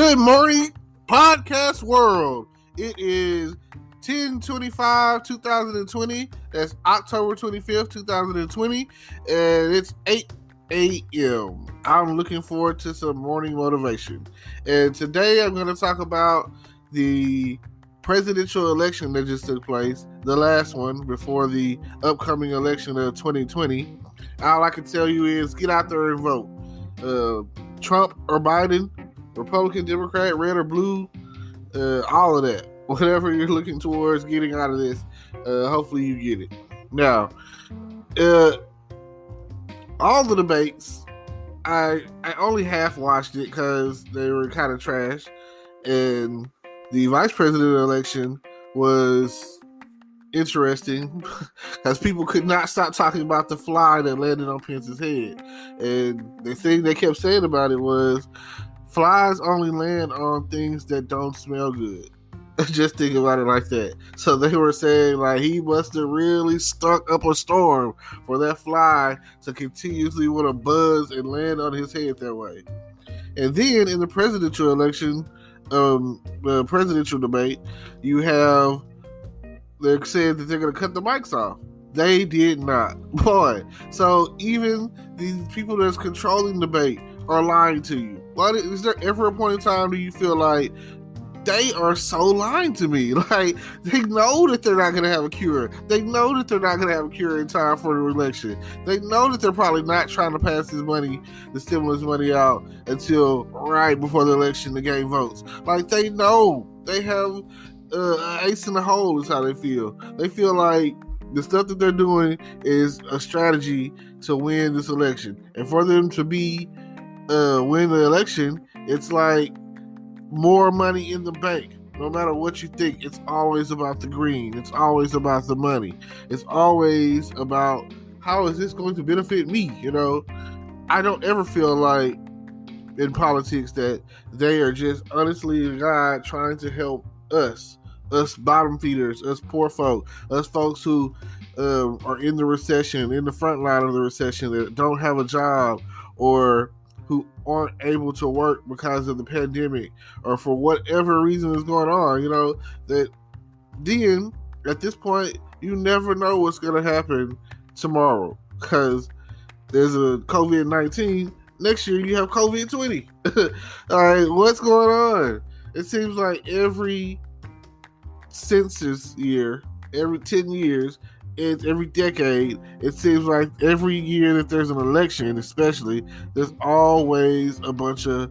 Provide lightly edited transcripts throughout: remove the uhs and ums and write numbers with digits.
Good morning, podcast world. It is 10/25/2020. That's October 25th, 2020, and it's 8 a.m. I'm looking forward to some morning motivation. And today I'm going to talk about the presidential election that just took place, the last one before the upcoming election of 2020. All I can tell you is get out there and vote. Trump or Biden, Republican, Democrat, red or blue, all of that. Whatever you're looking towards getting out of this, hopefully you get it. Now, all the debates, I only half watched it because they were kind of trash. And the vice president election was interesting because people could not stop talking about the fly that landed on Pence's head. And the thing they kept saying about it was flies only land on things that don't smell good. Just think about it like that. So they were saying like he must have really stunk up a storm for that fly to continuously want to buzz and land on his head that way. And then in the presidential election, the presidential debate, you have they're saying that they're going to cut the mics off. They did not. Boy. So even these people that's controlling the debate are lying to you. Why is there ever a point in time do you feel like they are so lying to me? Like, they know that they're not going to have a cure. They know that they're not going to have a cure in time for the election. They know that they're probably not trying to pass this money, the stimulus money out until right before the election to gain votes. Like, they know. They have ace in the hole is how they feel. They feel like the stuff that they're doing is a strategy to win this election. And for them to be win the election, it's like more money in the bank. No matter what you think, it's always about the green. It's always about the money. It's always about how is this going to benefit me? You know, I don't ever feel like in politics that they are just honestly God trying to help us bottom feeders, us poor folk, us folks who are in the recession, in the front line of the recession, that don't have a job or who aren't able to work because of the pandemic or for whatever reason is going on, you know, that then at this point, you never know what's going to happen tomorrow because there's a COVID-19. Next year, you have COVID-20. All right, what's going on? It seems like every census year, every 10 years, every decade, it seems like every year that there's an election, especially, there's always a bunch of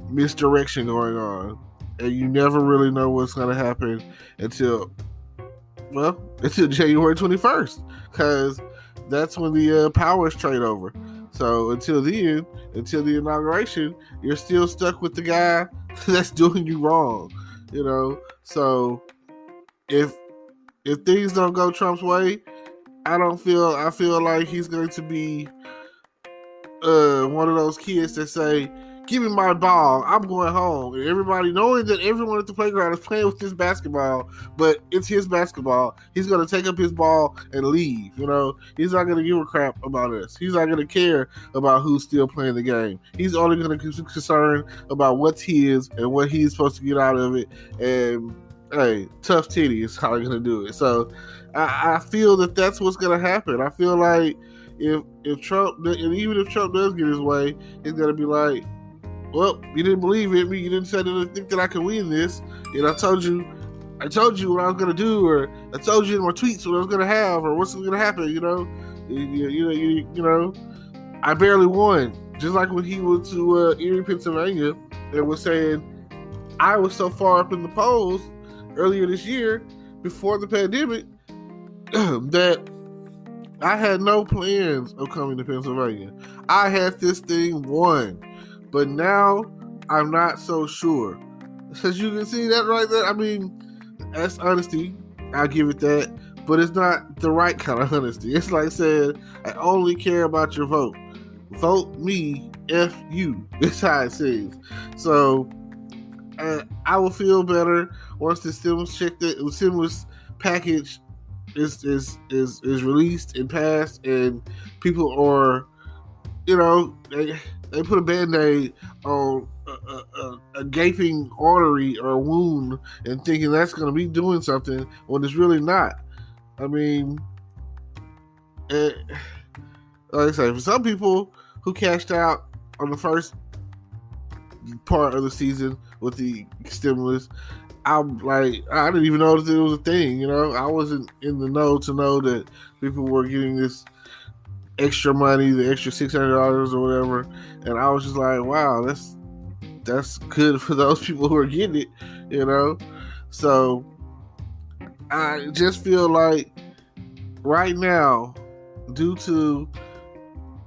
misdirection going on. And you never really know what's going to happen until January 21st. Because that's when the powers trade over. So until then, until the inauguration, you're still stuck with the guy that's doing you wrong. You know, so if things don't go Trump's way, I feel like he's going to be one of those kids that say, "Give me my ball, I'm going home." And everybody knowing that everyone at the playground is playing with this basketball, but it's his basketball. He's going to take up his ball and leave. You know, he's not going to give a crap about us. He's not going to care about who's still playing the game. He's only going to be concerned about what's his and what he's supposed to get out of it. And hey, tough titty is how they're going to do it. So I feel that that's what's going to happen. I feel like if Trump, and even if Trump does get his way, he's going to be like, well, you didn't believe in me. You didn't say that think that I could win this. And I told you what I was going to do, or I told you in my tweets what I was going to have, or what's going to happen, you know. You know, I barely won. Just like when he went to Erie, Pennsylvania, and was saying, I was so far up in the polls earlier this year, before the pandemic, that I had no plans of coming to Pennsylvania. I had this thing won. But now, I'm not so sure. As you can see that right there, I mean, that's honesty. I'll give it that. But it's not the right kind of honesty. It's like saying, I only care about your vote. Vote me, F you. That's how it seems. So, I will feel better once the stimulus package is released and passed, and people are, you know, They put a Band-Aid on a gaping artery or wound and thinking that's going to be doing something when it's really not. I mean, like I say, for some people who cashed out on the first part of the season with the stimulus, I'm like, I didn't even know that it was a thing. I wasn't in the know to know that people were getting this extra money, the extra $600 or whatever, and I was just like, wow, that's good for those people who are getting it. So I just feel like right now, due to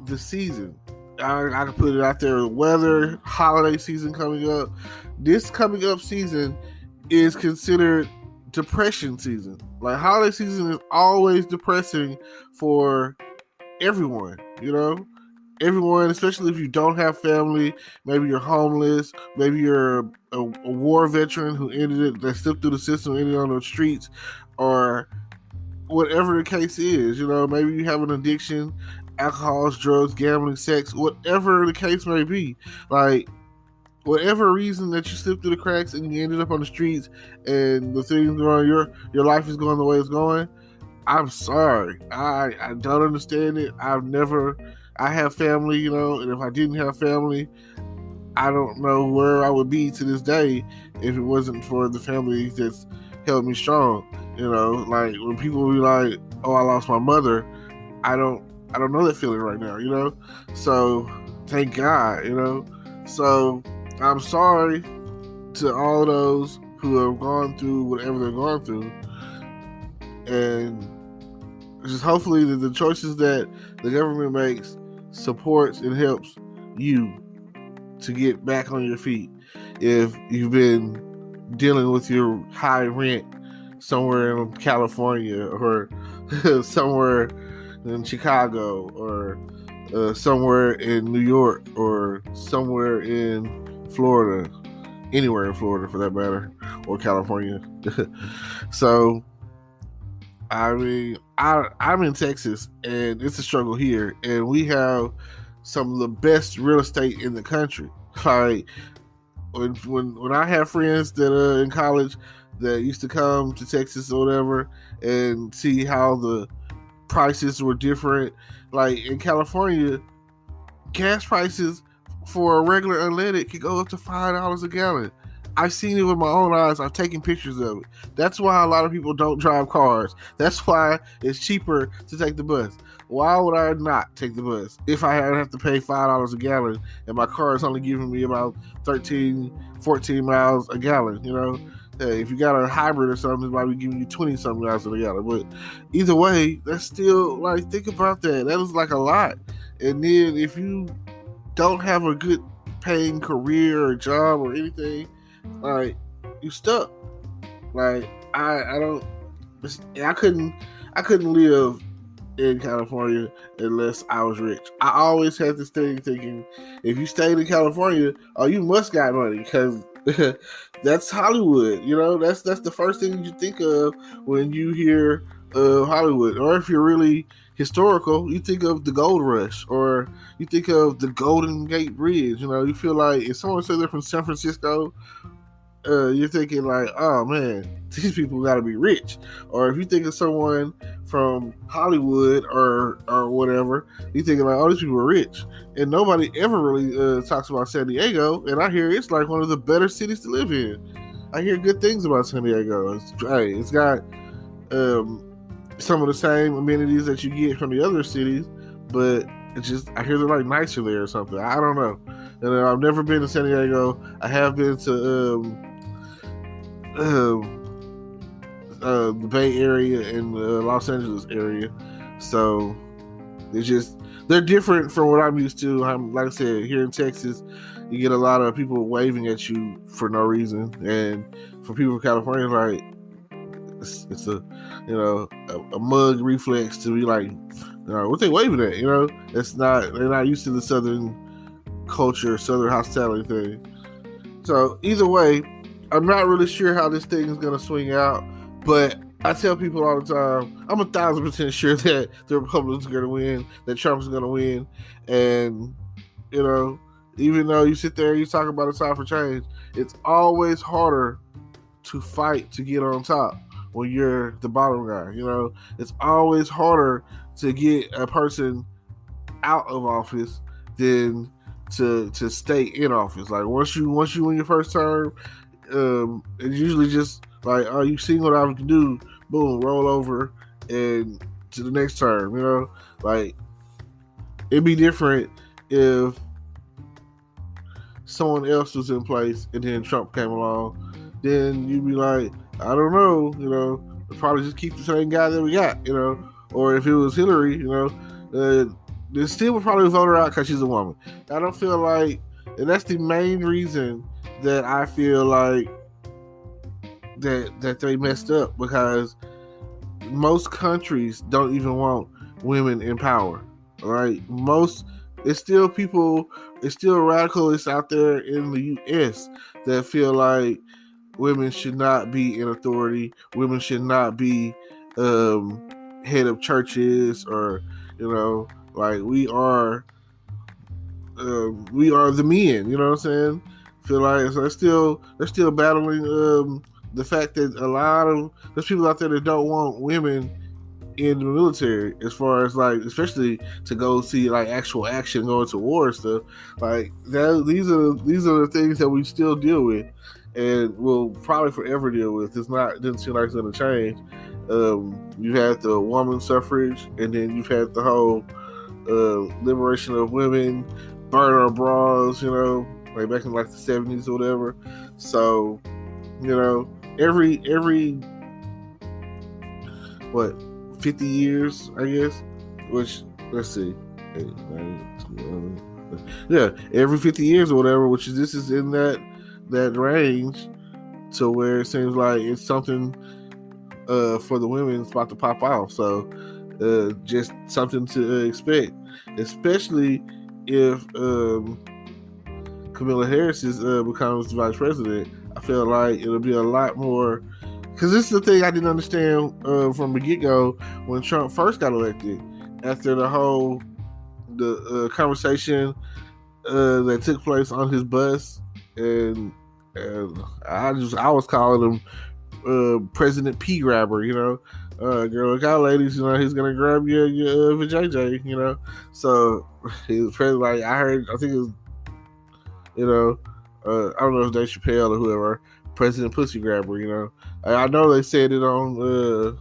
the season, I can put it out there, weather, holiday season coming up, this coming up season is considered depression season. Like, holiday season is always depressing for everyone, everyone, especially if you don't have family. Maybe you're homeless, maybe you're a war veteran who ended it, that slipped through the system, ended on the streets, or whatever the case is. Maybe you have an addiction, alcohol, drugs, gambling, sex, whatever the case may be. Like, whatever reason that you slipped through the cracks and you ended up on the streets and the things going, your life is going the way it's going, I'm sorry. I don't understand it. I have family, and if I didn't have family, I don't know where I would be to this day if it wasn't for the family that's held me strong. Like, when people be like, oh, I lost my mother, I don't know that feeling right now, So thank God, So I'm sorry to all those who have gone through whatever they're going through, and just hopefully that the choices that the government makes supports and helps you to get back on your feet. If you've been dealing with your high rent somewhere in California, or somewhere in Chicago, or somewhere in New York, or somewhere in Florida, anywhere in Florida for that matter, or California. So, I mean, I'm in Texas, and it's a struggle here, and we have some of the best real estate in the country. Like, when I have friends that are in college that used to come to Texas or whatever and see how the prices were different. Like, in California, gas prices for a regular unleaded could go up to $5 a gallon. I've seen it with my own eyes. I've taken pictures of it. That's why a lot of people don't drive cars. That's why it's cheaper to take the bus. Why would I not take the bus if I have to pay $5 a gallon and my car is only giving me about 13, 14 miles a gallon? Hey, if you got a hybrid or something, it might be giving you 20-something miles a gallon. But either way, that's still, like, think about that. That is like a lot. And then if you don't have a good paying career or job or anything, like, you stuck. Like, I couldn't live in California unless I was rich. I always had this thing thinking, if you stayed in California, oh, you must got money, because that's Hollywood. That's the first thing you think of when you hear Hollywood. Or if you're really historical, you think of the Gold Rush, or you think of the Golden Gate Bridge. You feel like if someone says they're from San Francisco, you're thinking like, oh man, these people got to be rich. Or if you think of someone from Hollywood or whatever, you thinking like, oh, these people are rich. And nobody ever really talks about San Diego, and I hear it's like one of the better cities to live in. I hear good things about San Diego. It's got some of the same amenities that you get from the other cities, but it's just, I hear they're like nicer there or something. I don't know. And I've never been to San Diego. I have been to the Bay Area and the Los Angeles area. So they're different from what I'm used to. Like I said, here in Texas, you get a lot of people waving at you for no reason, and for people in California, like, it's a mug reflex to be like, what they waving at? They're not used to the Southern culture, Southern hospitality thing. So either way, I'm not really sure how this thing is going to swing out, but I tell people all the time, I'm 1,000% sure that the Republicans are going to win, that Trump is going to win, and Even though you sit there and you talk about a time for change, it's always harder to fight to get on top when you're the bottom guy. It's always harder to get a person out of office than to stay in office. Like once you win your first term, it's usually just like, oh, you seen what I can do, boom, roll over and to the next term. Like it'd be different if someone else was in place and then Trump came along. Then you'd be like, I don't know, we'll probably just keep the same guy that we got, or if it was Hillary, they still would probably vote her out because she's a woman. I don't feel like, and that's the main reason that I feel like that they messed up, because most countries don't even want women in power, right? It's still radicalists out there in the U.S. that feel like women should not be in authority. Women should not be head of churches, or like we are the men. You know what I'm saying? Feel like so they're still battling the fact that a lot of there's people out there that don't want women in the military, as far as like, especially to go see like actual action, going to war and stuff like that. These are the things that we still deal with, and will probably forever deal with. Didn't seem like it's going to change. You had the woman suffrage, and then you've had the whole liberation of women, burn our bras, like back in like the 70s or whatever. So, every 50 years, I guess, which, let's see, every 50 years or whatever, which is, this is in that range, to where it seems like it's something for the women it's about to pop off. So just something to expect, especially if Kamala Harris becomes the vice president. I feel like it'll be a lot more, because this is the thing I didn't understand from the get-go when Trump first got elected. After the conversation that took place on his bus, and I was calling him President P Grabber, girl, look out, ladies, he's gonna grab your vajayjay, So he was president. Like I think it was, I don't know if it's Dave Chappelle or whoever, President Pussy Grabber, I know they said it on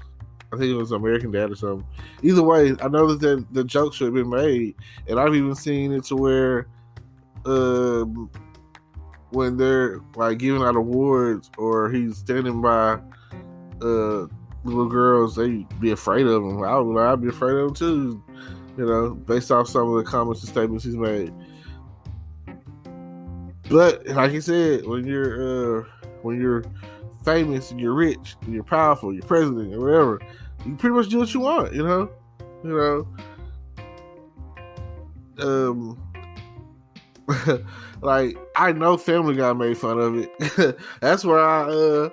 I think it was American Dad or something. Either way, I know that the joke should have been made, and I've even seen it to where when they're like giving out awards, or he's standing by little girls, they be afraid of him. I'd be afraid of him too, based off some of the comments and statements he's made. But like he said, when you're famous and you're rich and you're powerful, you're president or whatever, you pretty much do what you want, like I know Family Guy made fun of it. That's where I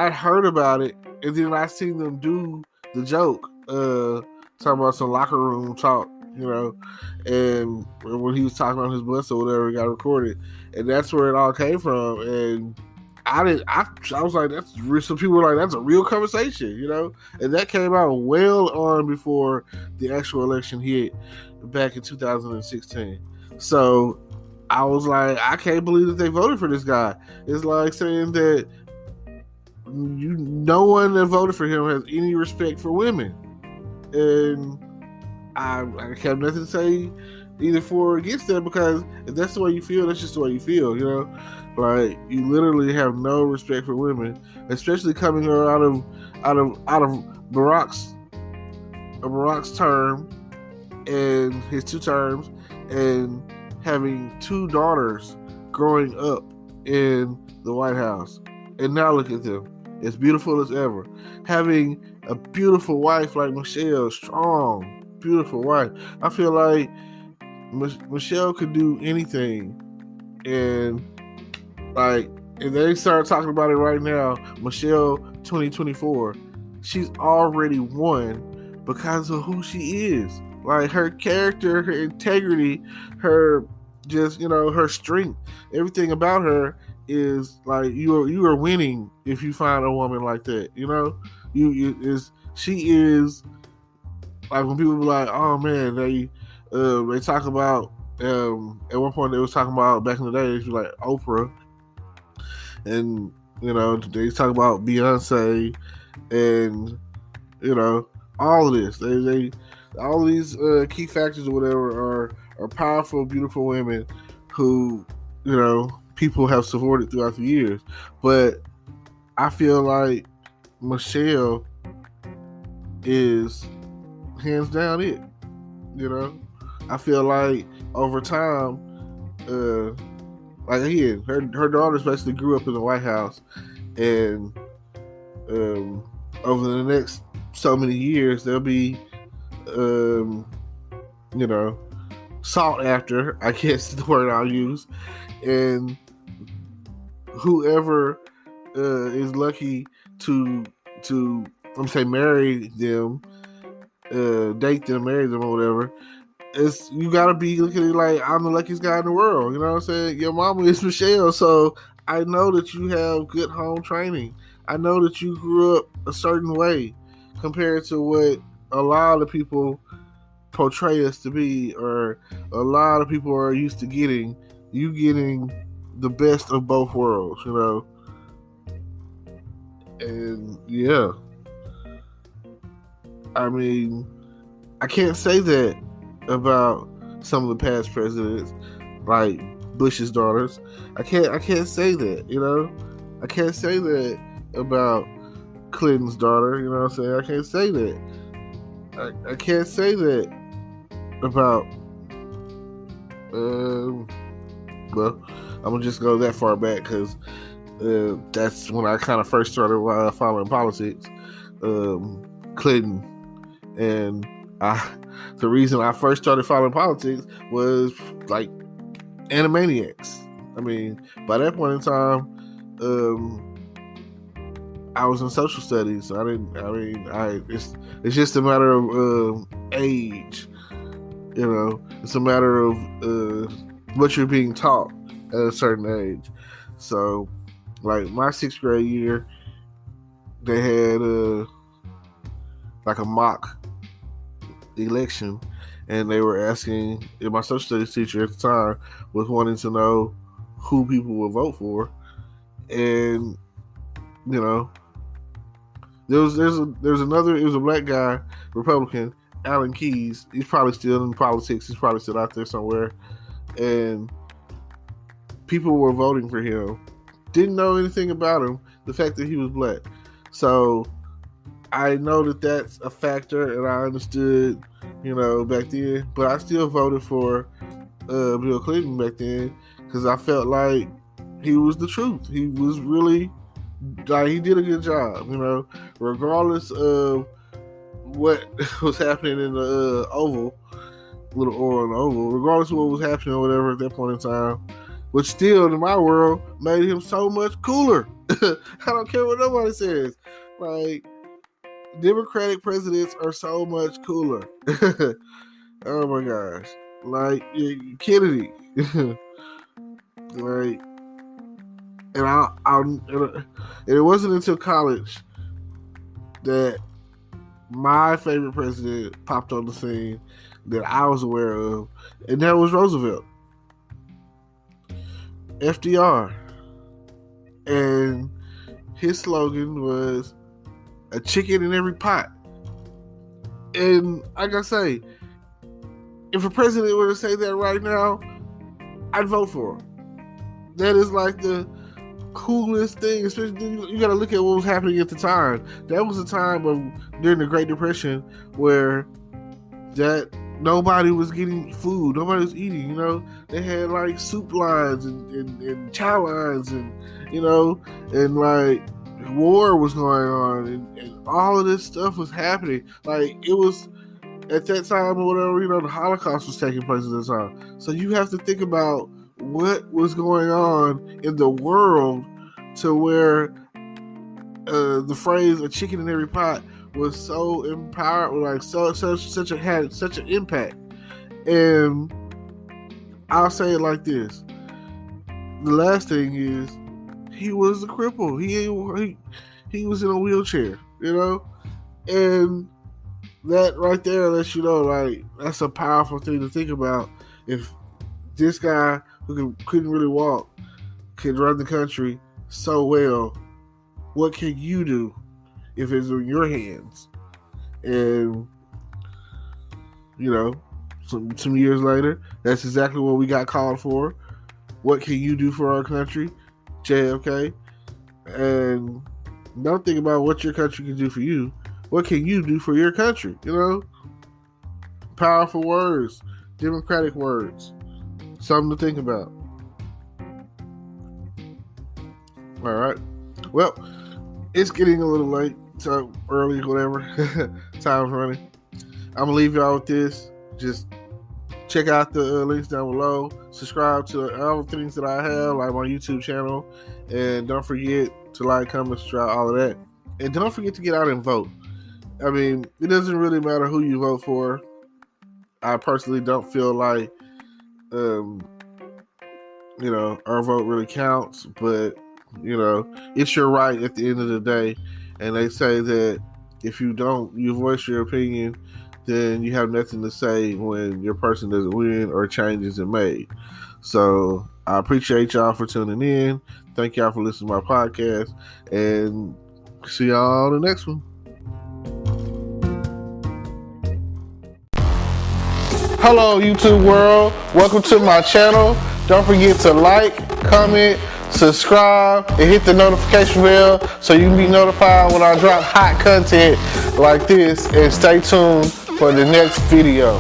heard about it, and then I seen them do the joke, talking about some locker room talk, and when he was talking on his bus or whatever, it got recorded, and that's where it all came from. And I was like, that's real. Some people were like, that's a real conversation, and that came out well on before the actual election hit back in 2016. So I was like, I can't believe that they voted for this guy. It's like saying that no one that voted for him has any respect for women, and I have nothing to say either for or against that, because if that's the way you feel, that's just the way you feel, Like, you literally have no respect for women, especially coming out of Barack's term and his 2 terms, and having 2 daughters growing up in the White House. And now look at them, as beautiful as ever. Having a beautiful wife like Michelle, strong, beautiful wife. I feel like Michelle could do anything, and like, if they start talking about it right now, Michelle 2024, she's already won because of who she is. Like, her character, her integrity, her just, her strength, everything about her is like you are winning if you find a woman like that. You is she is like when people be like, oh man, they talk about at one point they was talking about back in the day, they was like Oprah, and they talk about Beyonce, and all of this. They all these key factors or whatever are powerful, beautiful women who people have supported throughout the years. But I feel like Michelle is hands down it. I feel like over time, like again, her daughters basically grew up in the White House, and over the next so many years, they'll be, sought after, I guess is the word I'll use, and whoever is lucky to I'm say marry them, date them, marry them, or whatever. You gotta be looking at it like I'm the luckiest guy in the world. You know what I'm saying? Your mama is Michelle, so I know that you have good home training. I know that you grew up a certain way compared to what a lot of people portray us to be, or a lot of people are used to getting. You getting the best of both worlds, And yeah, I mean, I can't say that about some of the past presidents, like Bush's daughters. I can't say that, I can't say that about Clinton's daughter, you know what I'm saying? I can't say that. I can't say that about well, I'm gonna just go that far back because that's when I kind of first started following politics. Clinton, and the reason I first started following politics was like Animaniacs. I mean, by that point in time, I was in social studies, so it's just a matter of age. It's a matter of what you're being taught at a certain age. So, like my 6th grade year, they had like a mock election, and they were asking, and my social studies teacher at the time was wanting to know who people would vote for, and there was another, it was a black guy, Republican, Alan Keyes. He's probably still in politics. He's probably still out there somewhere, and people were voting for him. Didn't know anything about him, the fact that he was black. So I know that that's a factor, and I understood, back then. But I still voted for Bill Clinton back then because I felt like he was the truth. He was really, like, he did a good job, regardless of what was happening in the Oval, little oil in the Oval, regardless of what was happening or whatever at that point in time, which still, in my world, made him so much cooler. I don't care what nobody says. Like, Democratic presidents are so much cooler. Oh my gosh. Like, Kennedy. Like, and it wasn't until college that my favorite president popped on the scene that I was aware of, and that was Roosevelt. FDR. And his slogan was a chicken in every pot. And like I say, if a president were to say that right now, I'd vote for him. That is like the coolest thing, especially you got to look at what was happening at the time. That was a time during the Great Depression where that nobody was getting food, nobody was eating. They had like soup lines and chow lines, and and like war was going on, and all of this stuff was happening. Like, it was at that time or whatever, the Holocaust was taking place at the time. So you have to think about what was going on in the world to where the phrase "a chicken in every pot" was so empowered, like such an impact. And I'll say it like this. The last thing is, he was a cripple. He was in a wheelchair, and that right there lets you know, like, that's a powerful thing to think about. If this guy who couldn't really walk can run the country so well, what can you do if it's in your hands? And some years later, that's exactly what we got called for. What can you do for our country, JFK? And don't think about what your country can do for you. What can you do for your country? Powerful words, democratic words, something to think about. All right. Well, it's getting a little late, so early, whatever. Time's running. I'm gonna leave y'all with this. Just check out the links down below. Subscribe to all the things that I have, like my YouTube channel, and don't forget to like, comment, subscribe, all of that. And don't forget to get out and vote. I mean, it doesn't really matter who you vote for. I personally don't feel like, our vote really counts, but it's your right at the end of the day. And they say that if you voice your opinion, then you have nothing to say when your person doesn't win or change isn't made. So I appreciate y'all for tuning in. Thank y'all for listening to my podcast, and see y'all on the next one. Hello, YouTube world. Welcome to my channel. Don't forget to like, comment, subscribe, and hit the notification bell so you can be notified when I drop hot content like this, and stay tuned for the next video.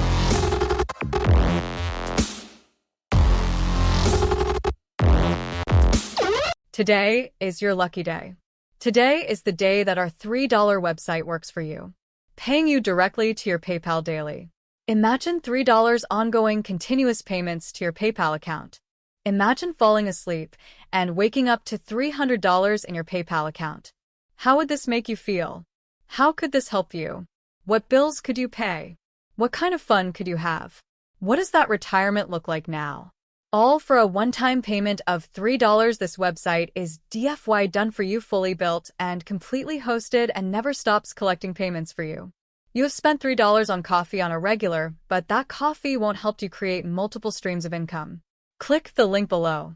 Today is your lucky day. Today is the day that our $3 website works for you, paying you directly to your PayPal daily. Imagine $3 ongoing continuous payments to your PayPal account. Imagine falling asleep and waking up to $300 in your PayPal account. How would this make you feel? How could this help you? What bills could you pay? What kind of fun could you have? What does that retirement look like now? All for a one-time payment of $3. This website is DFY done for you, fully built and completely hosted, and never stops collecting payments for you. You have spent $3 on coffee on a regular, but that coffee won't help you create multiple streams of income. Click the link below.